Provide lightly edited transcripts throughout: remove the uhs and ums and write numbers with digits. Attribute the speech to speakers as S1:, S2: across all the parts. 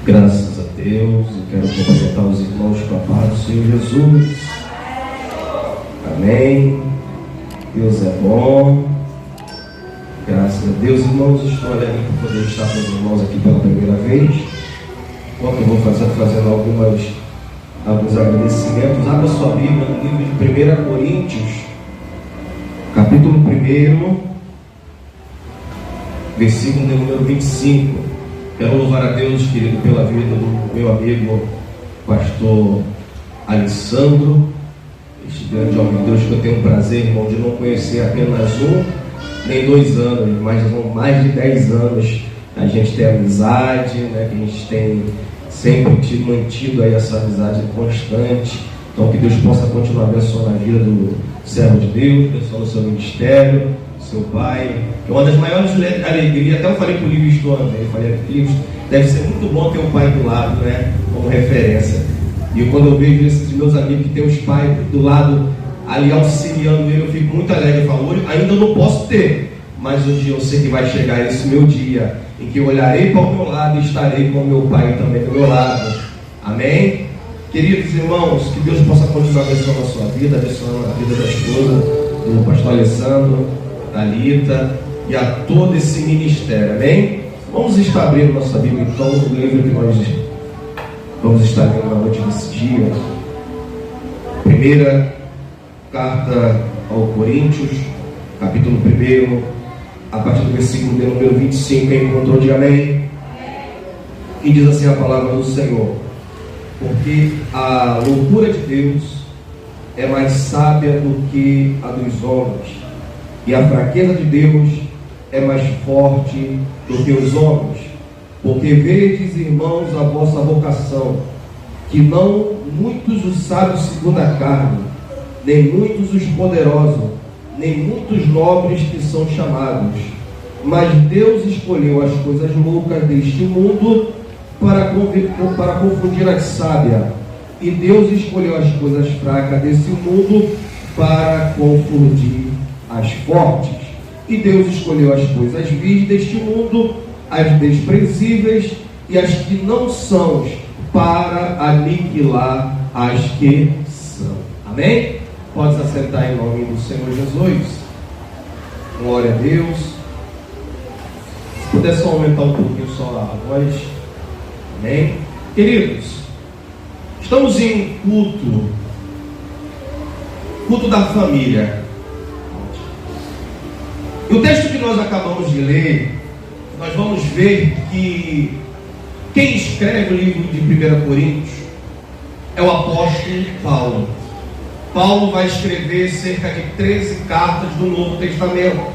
S1: Graças a Deus, e quero cumprimentar os irmãos com a paz do Senhor Jesus. Amém. Deus é bom. Graças a Deus, irmãos. Estou alegre por poder estar com os irmãos aqui pela primeira vez. Enquanto eu vou fazendo alguns agradecimentos, abra sua Bíblia no livro de 1 Coríntios, capítulo 1, versículo de número 25. Quero louvar a Deus, querido, pela vida do meu amigo pastor Alessandro, este grande homem de Deus que eu tenho o prazer, irmão, de não conhecer apenas 1 nem 2 anos, mas mais de 10 anos a gente tem amizade, né? Que a gente tem sempre mantido aí essa amizade constante. Então que Deus possa continuar abençoando a vida do servo de Deus, abençoando o seu ministério, seu pai. É uma das maiores alegrias. Até eu falei para o Livingstone, eu falei, Livingstone, deve ser muito bom ter um pai do lado, né, como referência. E quando eu vejo esses meus amigos que tem os pais do lado ali auxiliando ele, eu fico muito alegre. Eu falo, hoje ainda não posso ter, mas um dia eu sei que vai chegar esse meu dia em que eu olharei para o meu lado e estarei com o meu pai também do meu lado. Amém? Queridos irmãos, que Deus possa continuar abençoando a sua vida, abençoando a vida da esposa do pastor Alessandro, da Lita e a todo esse ministério. Amém? Vamos estar abrindo nossa Bíblia então, o livro que nós vamos estar lendo na noite desse dia. Primeira carta ao Coríntios, capítulo 1, a partir do versículo de número 25. Quem encontrou, diga amém. E diz assim a palavra do Senhor: porque a loucura de Deus é mais sábia do que a dos homens, e a fraqueza de Deus é mais forte do que os homens. Porque vedes, irmãos, a vossa vocação, que não muitos os sábios segundo a carne, nem muitos os poderosos, nem muitos nobres que são chamados, mas Deus escolheu as coisas loucas deste mundo para confundir as sábias, e Deus escolheu as coisas fracas desse mundo para confundir as fortes, e Deus escolheu as coisas vis deste mundo, as desprezíveis e as que não são, para aniquilar as que são. Amém? Pode se assentar em nome do Senhor Jesus. Glória a Deus. Se puder só aumentar um pouquinho só a voz. Amém? Queridos, estamos em culto da família. E o texto que nós acabamos de ler, nós vamos ver que quem escreve o livro de 1 Coríntios é o apóstolo Paulo. Paulo vai escrever cerca de 13 cartas do Novo Testamento.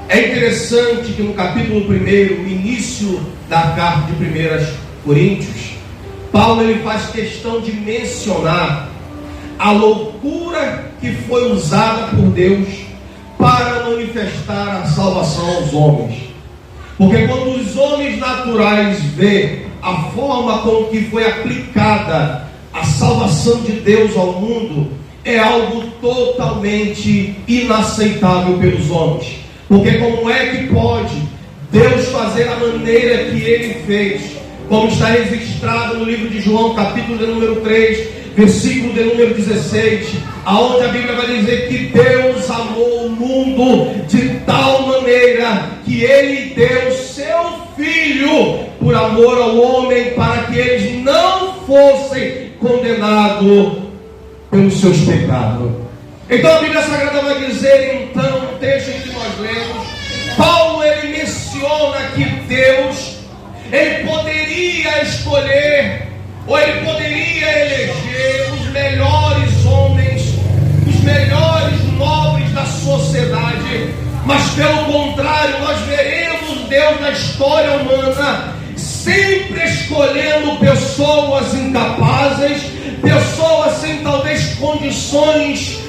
S1: É interessante que no capítulo 1, o início da carta de 1 Coríntios, Paulo ele faz questão de mencionar a loucura que foi usada por Deus para manifestar a salvação aos homens. Porque quando os homens naturais vê a forma com que foi aplicada a salvação de Deus ao mundo, é algo totalmente inaceitável pelos homens. Porque como é que pode Deus fazer a maneira que Ele fez, como está registrado no livro de João, capítulo de número 3, versículo de número 16, aonde a Bíblia vai dizer que Deus amou o mundo de tal maneira que Ele deu seu Filho por amor ao homem, para que eles não fossem condenados pelos seus pecados. Então a Bíblia Sagrada vai dizer, então, no texto em que nós lemos, Paulo ele menciona que Deus ele poderia escolher, ou ele poderia eleger os melhores homens, os melhores nobres da sociedade, mas pelo contrário, nós veremos Deus na história humana sempre escolhendo pessoas incapazes, pessoas sem talvez condições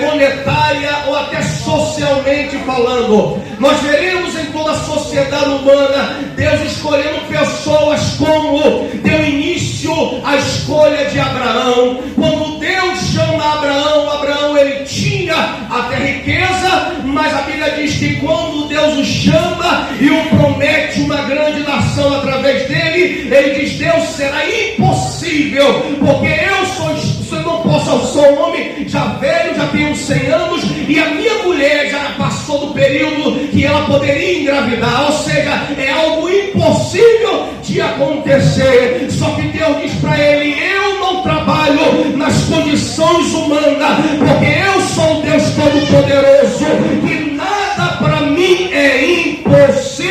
S1: monetária ou até socialmente falando. Nós veremos em toda a sociedade humana Deus escolhendo pessoas, como deu início à escolha de Abraão. Quando Deus chama Abraão ele tinha até riqueza, mas a Bíblia diz que quando Deus o chama e o promete uma grande nação, operação através dele. Ele diz: Deus, será impossível, porque eu não posso, eu sou um homem já velho, já tenho 100 anos, e a minha mulher já passou do período que ela poderia engravidar. Ou seja, é algo impossível de acontecer. Só que Deus diz para ele: eu não trabalho nas condições humanas, porque eu sou o Deus Todo-Poderoso, e nada para mim é impossível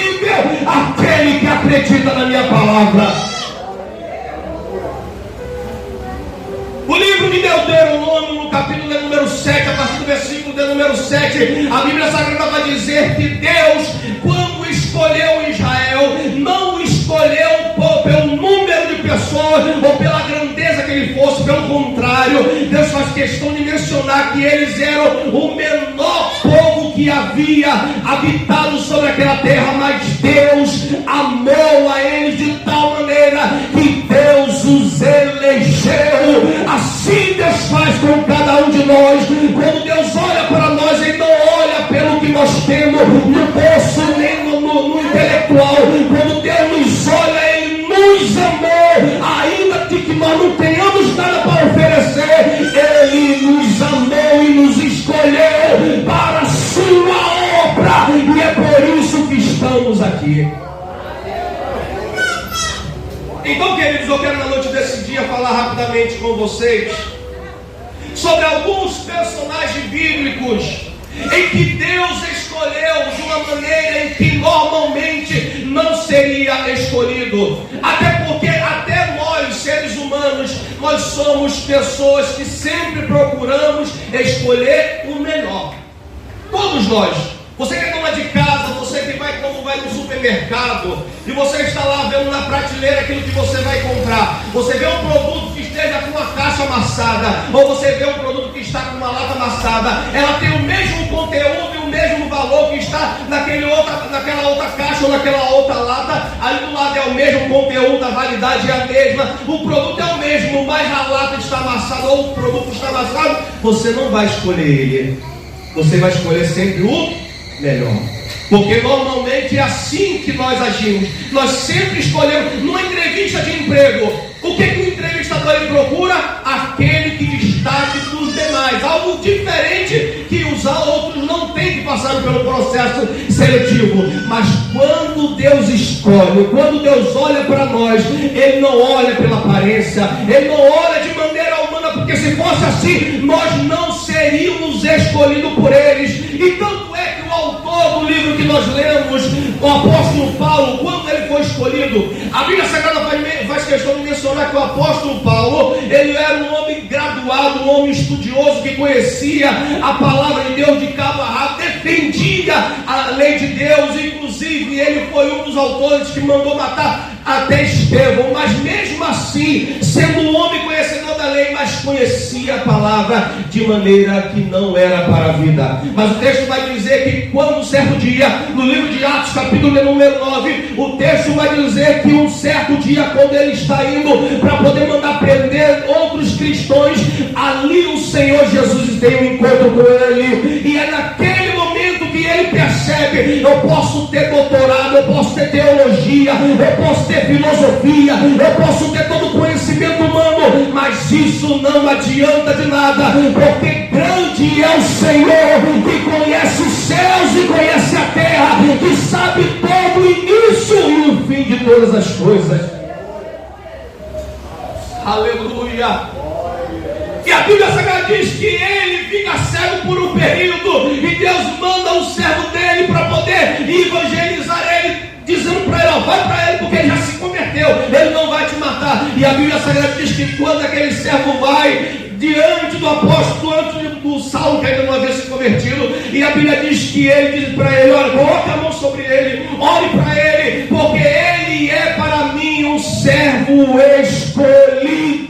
S1: aquele que acredita na minha palavra. O livro de Deuteronômio, no capítulo número 7, a partir do versículo de número 7, a Bíblia Sagrada vai dizer que Deus, quando escolheu Israel, não escolheu pelo número de pessoas ou pela grandeza que ele fosse. Pelo contrário, Deus faz questão de mencionar que eles eram o menor povo que havia habitado sobre aquela terra, mas Deus amou a eles de tal maneira que Deus os elegeu. Assim Deus faz com cada um de nós. Quando Deus olha para nós, Ele não olha pelo que nós temos no bolso, nem no intelectual. Quando Deus nos olha, Ele nos amou, ainda que nós não tenhamos nada para oferecer. Ele nos amou e nos escolheu para a sua obra, e é por isso que estamos aqui. Então, queridos, eu quero na noite desse dia falar rapidamente com vocês sobre alguns personagens bíblicos em que Deus escolheu de uma maneira em que normalmente não seria escolhido. Até porque até nós, seres humanos, nós somos pessoas que sempre procuramos escolher o melhor. Todos nós. Você que é dona de casa, você que vai quando vai no supermercado e você está lá vendo na prateleira aquilo que você vai comprar. Você vê um produto que esteja com uma caixa amassada, ou você vê um produto que está com uma lata amassada. Ela tem o mesmo conteúdo e o mesmo valor que está naquela outra caixa ou naquela outra lata. Ali do lado é o mesmo conteúdo, a validade é a mesma, o produto é o mesmo, mas a lata está amassada ou o produto está amassado. Você não vai escolher ele, você vai escolher sempre o melhor, porque normalmente é assim que nós agimos. Nós sempre escolhemos. Numa entrevista de emprego, o que o entrevistador ele procura? Aquele que destaque dos demais, algo diferente que os outros não têm que passar pelo processo seletivo. Mas quando Deus escolhe, quando Deus olha para nós, Ele não olha pela aparência, Ele não olha de maneira humana, porque se fosse assim, nós não seríamos escolhidos por eles. E tanto é que o autor do livro que nós lemos, o apóstolo Paulo, quando ele foi escolhido, a Bíblia Sagrada faz questão de mencionar que o apóstolo Paulo, ele era um homem graduado, um homem estudioso, que conhecia a palavra de Deus de cabo a rabo, defendia a lei de Deus. Inclusive ele foi um dos autores que mandou matar até Estevão. Mas mesmo assim, sendo um homem conhecedor da lei, mas conhecia a palavra de maneira que não era para a vida. Mas o texto vai dizer que quando um certo dia, no livro de Atos, capítulo número 9, o texto vai dizer que um certo dia, quando ele está indo para poder mandar prender outros cristãos, ali o Senhor Jesus tem um encontro com ele, e é naquele momento que ele percebe: eu posso ter doutorado, eu posso ter teologia, eu posso ter filosofia, eu posso ter todo o conhecimento humano, mas isso não adianta de nada, porque grande é o Senhor que conhece os céus e conhece a terra, que sabe todo o início e o fim de todas as coisas. Aleluia. E a Bíblia Sagrada diz que ele fica cego por um período, e Deus manda um servo dele para poder evangelizar ele, dizendo para ele: ó, vai para ele, porque ele já se converteu, ele não vai te matar. E a Bíblia Sagrada diz que quando aquele servo vai diante do apóstolo, diante do Saulo, que ainda não havia se convertido, e a Bíblia diz que ele diz para ele: olha, coloque a mão sobre ele, ore para ele, porque ele é para mim um servo escolhido.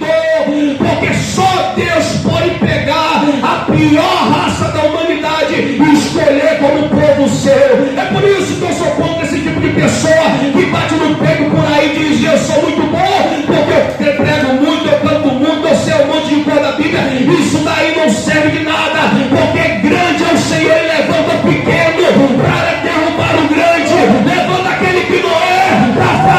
S1: Porque só Deus pode pegar a pior raça da humanidade e escolher como povo seu. É por isso que eu sou contra esse tipo de pessoa que bate no peito por aí e diz: eu sou muito bom, porque eu prego muito, eu canto muito, eu sei um monte de coisa da Bíblia. Isso daí não serve de nada, porque grande é o Senhor e levanta o pequeno para derrubar o grande, levanta aquele que não é para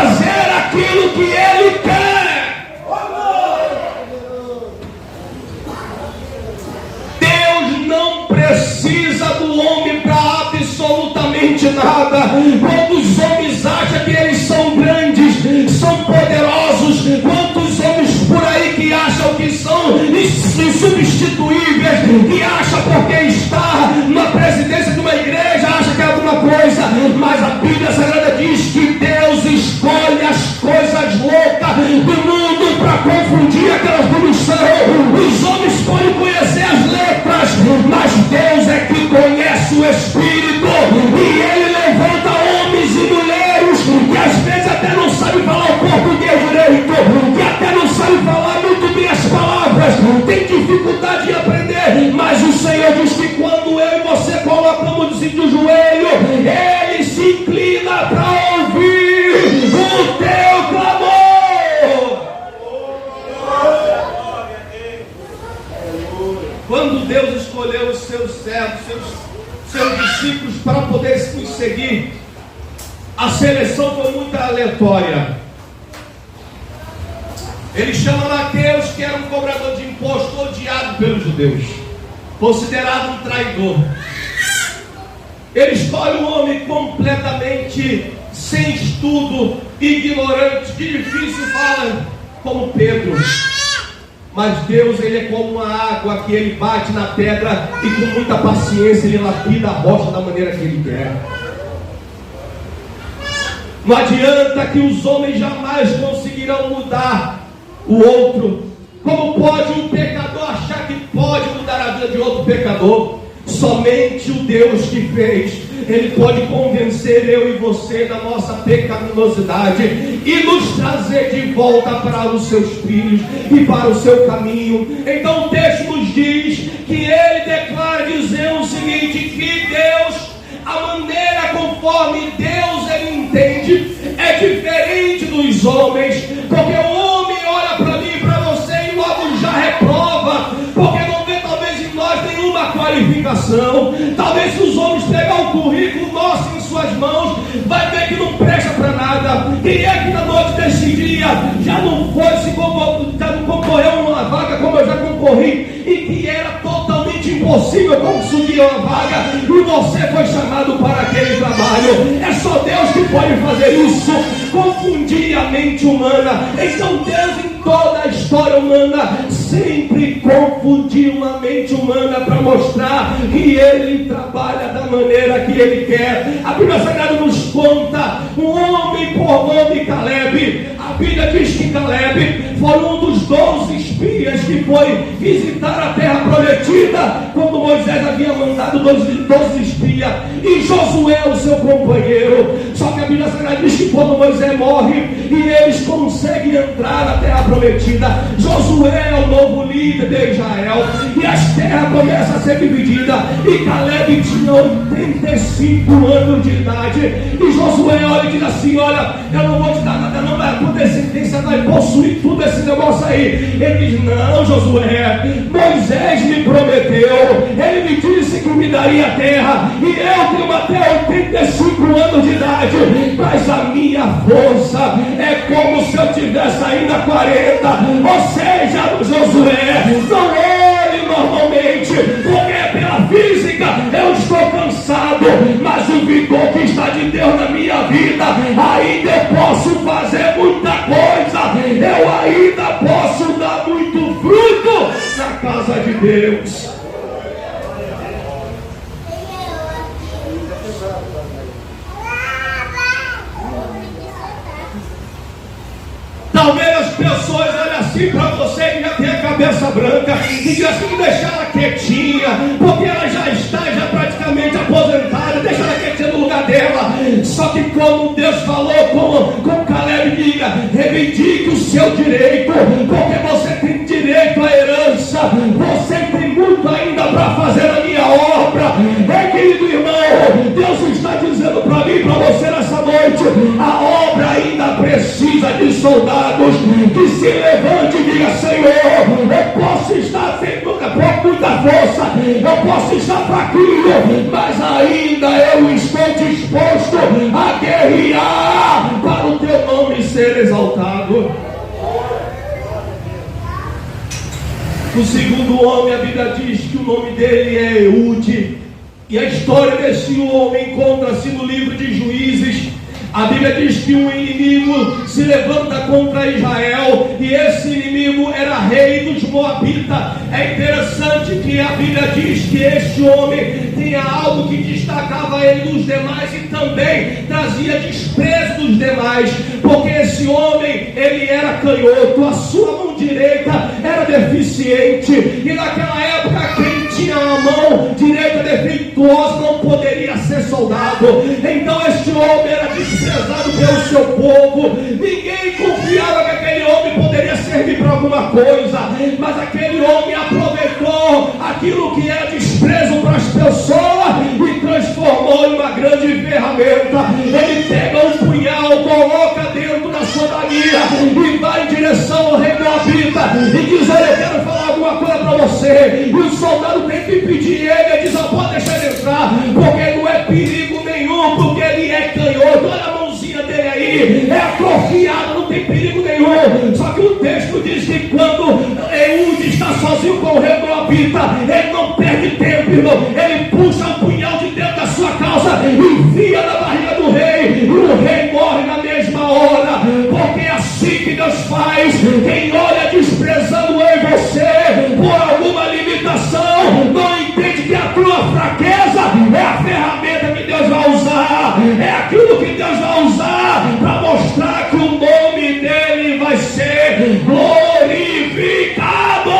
S1: do mundo para confundir aquela condição. Os homens podem conhecer as letras, mas Deus é que conhece o Espírito, e Ele levanta homens e mulheres que às vezes até não sabem falar o português direito, que até não sabem falar muito bem as palavras, tem dificuldade de aprender, mas o Senhor diz que quando eu e você colocamos o joelho, Ele se inclina para ouvir o teu clamor. Quando Deus escolheu os seus servos, seus discípulos para poder nos seguir, a seleção foi muito aleatória. Ele chama Mateus, que era um cobrador de imposto, odiado pelos judeus, considerado um traidor. Ele escolhe um homem completamente sem estudo, ignorante, de difícil fala, como Pedro. Mas Deus, Ele é como uma água que Ele bate na pedra e com muita paciência Ele lapida a rocha da maneira que Ele quer. Não adianta que os homens jamais conseguirão mudar o outro. Como pode um pecador achar que pode mudar a vida de outro pecador? Somente o Deus que fez, Ele pode convencer eu e você da nossa pecaminosidade e nos trazer de volta para os seus filhos e para o seu caminho. Então o texto nos diz que Ele declara dizendo o seguinte, que Deus, a maneira conforme Deus Ele entende, é diferente dos homens, porque o homem olha para mim e para você e logo já reprova, porque não vê talvez em nós nenhuma qualificação. Talvez se os homens pegar o currículo nosso em suas mãos, vai ver que não presta para nada. Quem é que na noite desse dia já não concorreu a uma vaga como eu já concorri, e que era totalmente impossível conseguir uma vaga, e você foi chamado para aquele trabalho? É só Deus que pode fazer isso, confundir a mente humana. Então Deus, em toda a história humana, sempre confundiu a mente humana para mostrar que Ele trabalha da maneira que Ele quer. A Bíblia Sagrada nos conta um homem por nome Caleb. A Bíblia diz que Caleb foi um dos 12 espias que foi visitar a terra prometida quando Moisés havia mandado 12 espias, e Josué, o seu companheiro. Só que a Bíblia Sagrada diz que quando Moisés morre e eles conseguem entrar na terra prometida, Josué é o novo líder de Israel e as terras começam a ser divididas, e Caleb tinha 85 anos de idade, e Josué olha e diz assim: olha, eu não vou te dar nada não, mas a tua descendência vai possuir tudo esse negócio aí. Ele diz: não, Josué, Moisés me prometeu, ele me disse que me daria a terra, e eu tenho até 85 anos de idade, mas a minha força é como se eu tivesse ainda 40. Ou seja, Josué, não olhe normalmente, porque pela física eu estou cansado, mas o vigor que está de Deus na minha vida, ainda eu posso fazer muita coisa, eu ainda posso dar muito fruto na casa de Deus. Talvez as pessoas olhem assim para você que já tem a cabeça branca e dizem assim: deixa ela quietinha, porque ela já está praticamente aposentada, deixa ela quietinha no lugar dela. Só que como Deus falou com Caleb, diga: reivindique o seu direito, porque você tem direito à herança, você tem muito ainda para fazer a minha obra. Querido irmão, Deus está dizendo para mim e para você nessa noite: a obra ainda precisa de soldados que se levante e diga: Senhor, eu posso estar sem muita força, eu posso estar fraquinho, mas ainda eu estou disposto a guerrear para o teu nome ser exaltado. O segundo homem, a Bíblia diz que o nome dele é Eude, e a história desse homem encontra-se no livro de Juízes. A Bíblia diz que um inimigo se levanta contra Israel, e esse inimigo era rei dos Moabitas. É interessante que a Bíblia diz que este homem tinha algo que destacava ele dos demais e também trazia desprezo dos demais, porque esse homem, ele era canhoto, a sua mão direita era deficiente, e naquela época quem tinha a mão direita defeituosa não poderia ser soldado. Então este homem era desprezado pelo seu povo, ninguém confiava que aquele homem poderia servir para alguma coisa, mas aquele homem aproveitou aquilo que era desprezo para as pessoas e transformou em uma grande ferramenta. Ele pega um punhal, coloca dentro da sua balia e vai em direção ao rei Moabita e diz: olha, eu quero falar alguma coisa para você. E o soldado tem que impedir ele diz: pode deixar ele entrar, porque não é perigo nenhum, porque ele é canhoto. Olha a mãozinha dele aí, é atrofiada, não tem perigo nenhum. Só que o texto diz que quando Eude está sozinho com o rei Moabita, ele não perde tempo, irmão. Ele puxa um punhal de dentro da sua calça, enfia na barriga do rei, e o rei morre na mesma hora. Porque é assim que Deus faz. Quem olha desprezando eu e você por alguma limitação, não entende que a tua fraqueza é a ferramenta que Deus vai usar, é aquilo que Deus vai usar para mostrar que o nome dele vai ser glorificado.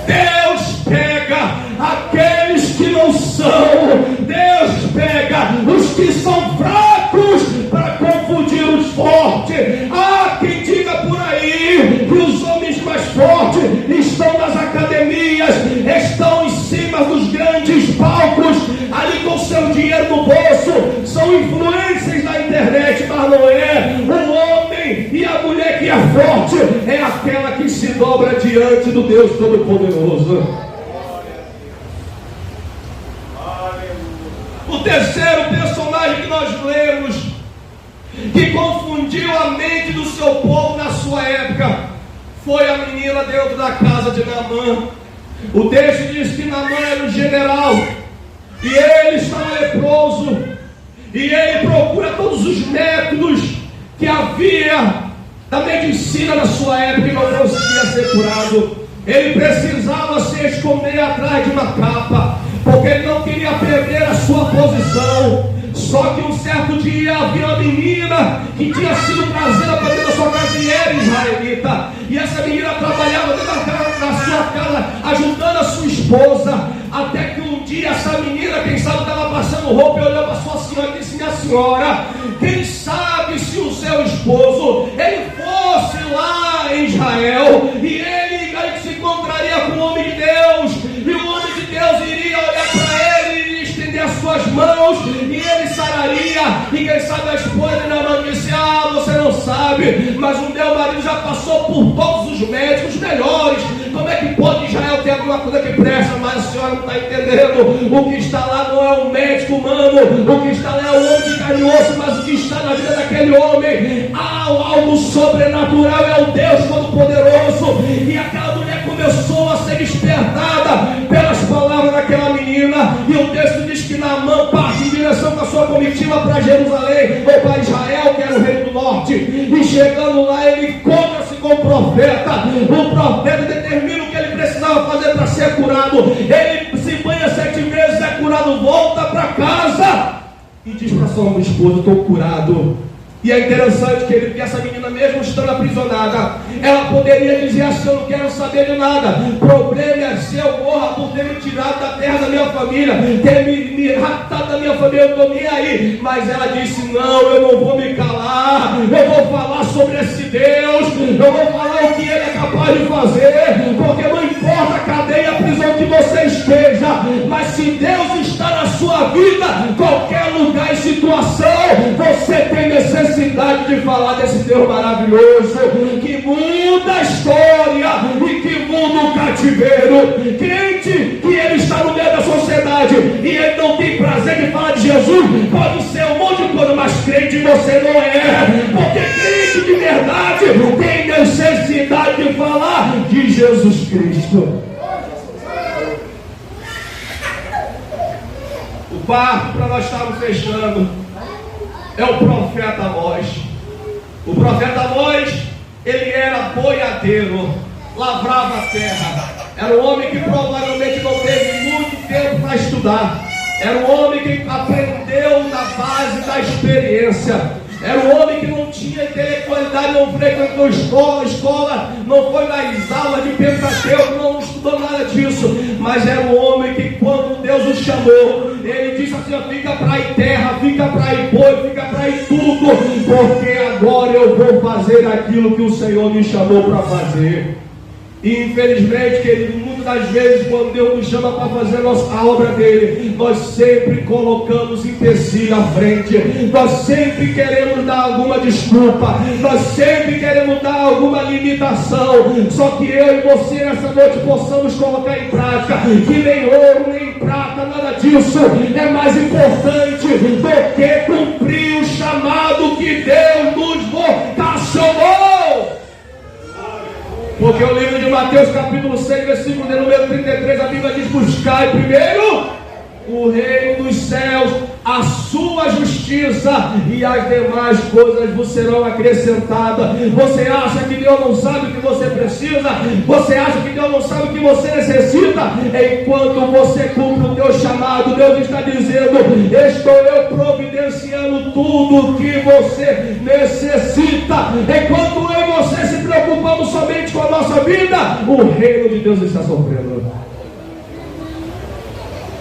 S1: Deus pega aqueles que não são, Deus pega os que são fracos para confundir os fortes. Há quem diga por aí que os homens mais fortes estão nas academias, estão em cima dos grandes palcos, ali com seu dinheiro no bolso, são influências na internet, mas não é. O homem e a mulher que é forte é aquela que se dobra diante do Deus Todo-Poderoso. O terceiro personagem que nós lemos, que confundiu a mente do seu povo na sua época, foi a menina dentro da casa de Naamã. O texto diz que Naamã era o general, e ele estava leproso, e ele procura todos os métodos que havia da medicina na sua época e não conseguia ser curado. Ele precisava se esconder atrás de uma capa, porque ele não queria perder a sua posição. Só que um certo dia havia uma menina que tinha sido trazida para dentro da sua casa e era israelita. E essa menina trabalhava dentro da sua casa, ajudando a sua esposa. Até que um dia essa menina, quem sabe, estava passando roupa e olhou para sua senhora e disse: minha senhora, quem sabe se o seu esposo ele fosse lá em Israel e ele se encontraria com o homem de Deus, e o homem de Deus iria olhar para ele e estender as suas mãos e ele sararia. E quem sabe a esposa de Naamã disse: ah, você não sabe, mas o meu marido já passou por todos os médicos melhores, como é que pode Israel ter alguma coisa que presta? Mas a senhora não está entendendo. O que está lá não é um médico humano, o que está lá é um homem de carne e osso, mas o que está na vida daquele homem há algo sobrenatural, é o Deus Todo-Poderoso. E aquela mulher começou a ser despertada pelas palavras daquela menina, e o texto diz que Naamã parte em direção com a sua comitiva para Jerusalém, ou para Israel, que era o reino do norte. E chegando lá, ele encontra-se com o profeta. O profeta determina o que ele precisava fazer para ser curado. Ele se banha 7 vezes, é curado, volta para casa e diz para sua esposa: estou curado. E é interessante, querido, que essa menina, mesmo estando aprisionada, ela poderia dizer assim: eu não quero saber de nada, o problema é se eu morra por ter me tirado da terra da minha família, ter me raptado da minha família, eu não estou nem aí. Mas ela disse: não, eu não vou me calar, eu vou falar sobre esse Deus, eu vou falar o que Ele é capaz de fazer, porque não importa a cadeia, a prisão que você esteja, mas se Deus está na sua vida, qualquer lugar e situação, você tem necessidade de falar desse Deus maravilhoso, que muda a história e que muda o cativeiro. Crente que ele está no meio da sociedade e ele não tem prazer de falar de Jesus, pode ser um monte de coisa, mas crente você não é, porque crente de verdade tem necessidade de falar de Jesus Cristo. O quarto, para nós estarmos fechando, é o profeta Amós. O profeta Amós, ele era boiadeiro, lavrava a terra. Era um homem que provavelmente não teve muito tempo para estudar. Era um homem que aprendeu na base da experiência. Era um homem que não tinha intelectualidade, não frequentou escola, não foi nas aulas de Pentateuco, não estudou nada disso. Mas era um homem que, quando Deus o chamou, ele disse assim: fica para ir terra, fica para ir boi, fica para ir tudo, porque agora eu vou fazer aquilo que o Senhor me chamou para fazer. E infelizmente, querido, muitas das vezes, quando Deus nos chama para fazer a obra dele, nós sempre colocamos empecilho à frente, nós sempre queremos dar alguma desculpa, nós sempre queremos dar alguma limitação. Só que eu e você nessa noite possamos colocar em prática que nem ouro, nem prata, nada disso é mais importante do que cumprir o chamado que Deus nos vocacionou. Porque o livro de Mateus capítulo 6, versículo de número 33, a Bíblia diz: buscai primeiro o reino dos céus, a sua justiça, e as demais coisas vos serão acrescentadas. Você acha que Deus não sabe o que você precisa? Você acha que Deus não sabe o que você necessita? Enquanto você cumpre o teu chamado, Deus está dizendo: estou eu providenciando tudo o que você necessita. Enquanto eu e você se preocupamos somente com a nossa vida, o reino de Deus está sofrendo.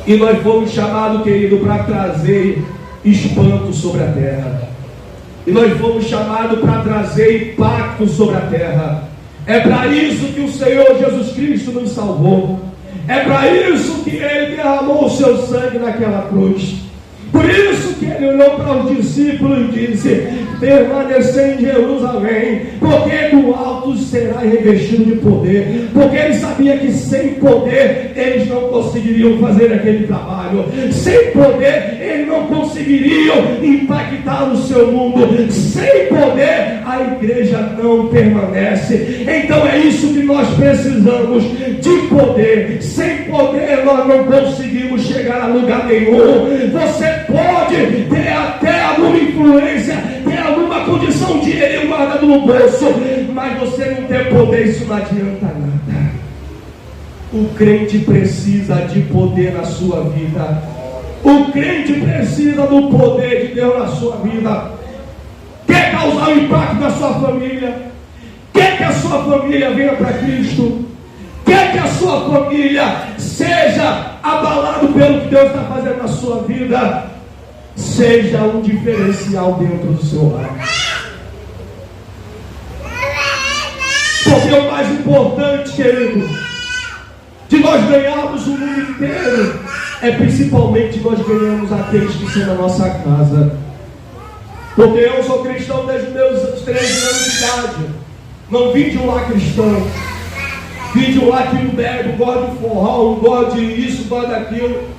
S1: E nós fomos chamados, querido, para trazer espanto sobre a terra. E nós fomos chamados para trazer impacto sobre a terra. É para isso que o Senhor Jesus Cristo nos salvou. É para isso que Ele derramou o seu sangue naquela cruz. Por isso que Ele olhou para os discípulos e disse: permanecer em Jerusalém, porque do alto será revestido de poder. Porque Ele sabia que sem poder eles não conseguiriam fazer aquele trabalho. Sem poder eles não conseguiriam impactar o seu mundo. Sem poder a igreja não permanece. Então é isso que nós precisamos, de poder. Sem poder nós não conseguimos chegar a lugar nenhum. Você pode ter até alguma influência, ter alguma condição de dinheiro guardado no bolso, mas você não ter poder, isso não adianta nada. O crente precisa de poder na sua vida. O crente precisa do poder de Deus na sua vida. Quer causar um impacto na sua família? Quer que a sua família venha para Cristo? Quer que a sua família seja abalado pelo que Deus está fazendo na sua vida? Seja um diferencial dentro do seu lar. Porque o mais importante, querido, de nós ganharmos o mundo inteiro, é principalmente nós ganhamos aqueles que são da nossa casa. Porque eu sou cristão desde os meus 13 anos de idade. Não vim de um lar cristão. Vim de um lar que não bebe, gosta de forró, gosta de isso, gosta daquilo.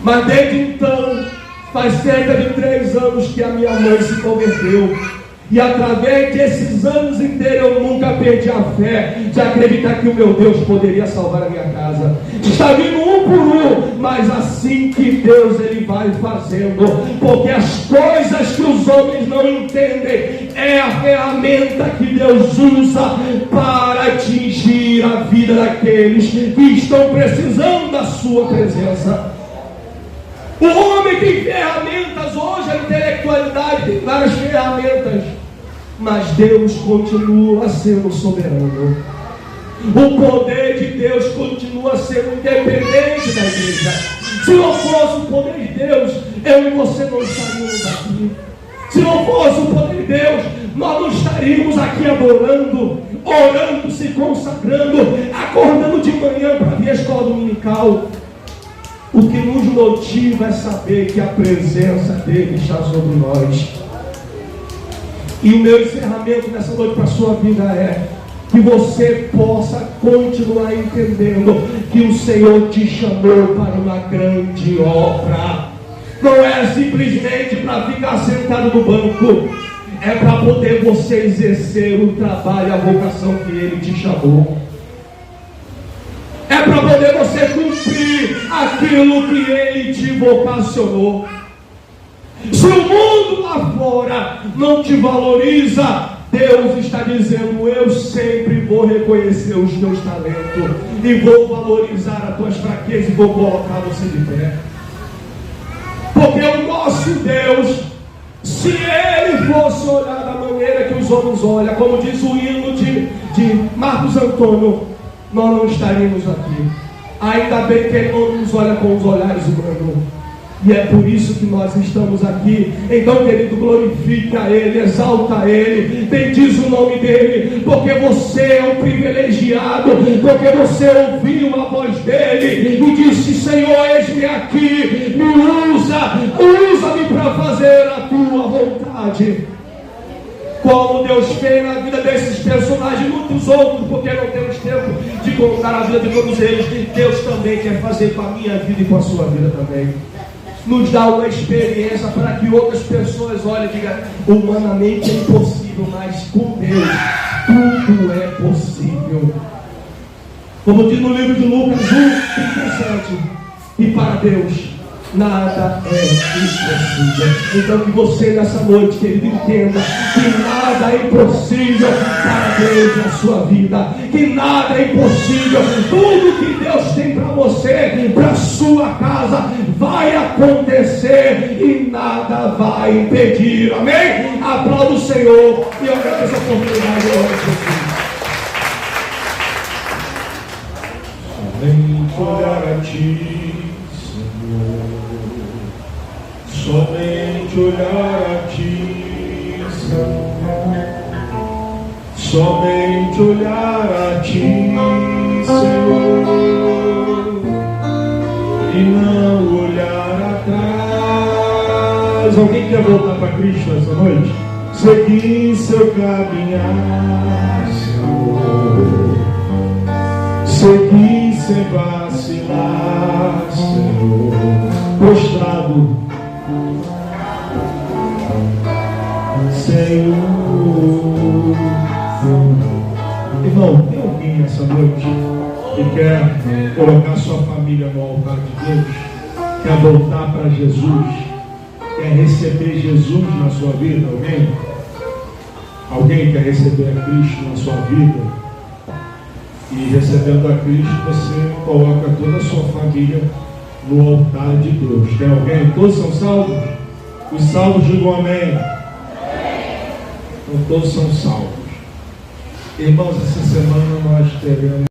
S1: Mas desde então, faz cerca de 3 anos que a minha mãe se converteu. E através desses anos inteiros eu nunca perdi a fé de acreditar que o meu Deus poderia salvar a minha casa. Está vindo um por um, mas assim que Deus Ele vai fazendo. Porque as coisas que os homens não entendem é a ferramenta que Deus usa para atingir a vida daqueles que estão precisando da sua presença. O homem tem ferramentas hoje, a intelectualidade tem várias ferramentas, mas Deus continua sendo soberano. O poder de Deus continua sendo independente da igreja. Se não fosse o poder de Deus, eu e você não estaríamos aqui. Se não fosse o poder de Deus, nós não estaríamos aqui adorando, orando, se consagrando, acordando de manhã para vir à escola dominical. O que nos motiva é saber que a presença dele está sobre nós. E o meu encerramento nessa noite para a sua vida é que você possa continuar entendendo que o Senhor te chamou para uma grande obra. Não é simplesmente para ficar sentado no banco, é para poder você exercer o trabalho, a vocação que Ele te chamou. É para poder você cumprir aquilo que Ele te vocacionou. Se o mundo lá fora não te valoriza, Deus está dizendo: eu sempre vou reconhecer os teus talentos e vou valorizar as tuas fraquezas e vou colocar você de pé. Porque o nosso Deus, se Ele fosse olhar da maneira que os homens olham, como diz o hino de Marcos Antônio, nós não estaríamos aqui. Ainda bem que Ele não nos olha com os olhares humanos. E é por isso que nós estamos aqui. Então, querido, glorifica Ele, exalta Ele, bendiz o nome dEle, porque você é um privilegiado, porque você ouviu a voz dEle e disse: Senhor, eis-me aqui, me usa-me para fazer a tua vontade. Como Deus fez na vida desses personagens, muitos outros, porque não temos tempo de contar a vida de todos eles. Deus também quer fazer com a minha vida e com a sua vida também. Nos dá uma experiência para que outras pessoas olhem e digam: humanamente é impossível, mas com Deus tudo é possível. Como diz no livro de Lucas 1:37, e para Deus nada é impossível. Então que você nessa noite, querido, entenda que nada é impossível para Deus na sua vida, que nada é impossível. Tudo que Deus tem para você, para sua casa, vai acontecer e nada vai impedir. Amém? Aplauda o Senhor e eu agradeço a oportunidade.
S2: Somente olhar a Ti, somente olhar a Ti, Senhor. Somente olhar a Ti, Senhor, e não olhar atrás. Alguém quer voltar para Cristo essa noite? Seguir seu caminhar, Senhor. Seguir sem vacilar, Senhor. Prostrado, Senhor. Irmão, tem alguém essa noite que quer colocar sua família no altar de Deus? Quer voltar para Jesus? Quer receber Jesus na sua vida? Alguém? Alguém quer receber a Cristo na sua vida? E recebendo a Cristo, você coloca toda a sua família no altar de Deus. Tem alguém? Todos são salvos? Os salvos digam amém. Então todos são salvos. Irmãos, essa semana nós teremos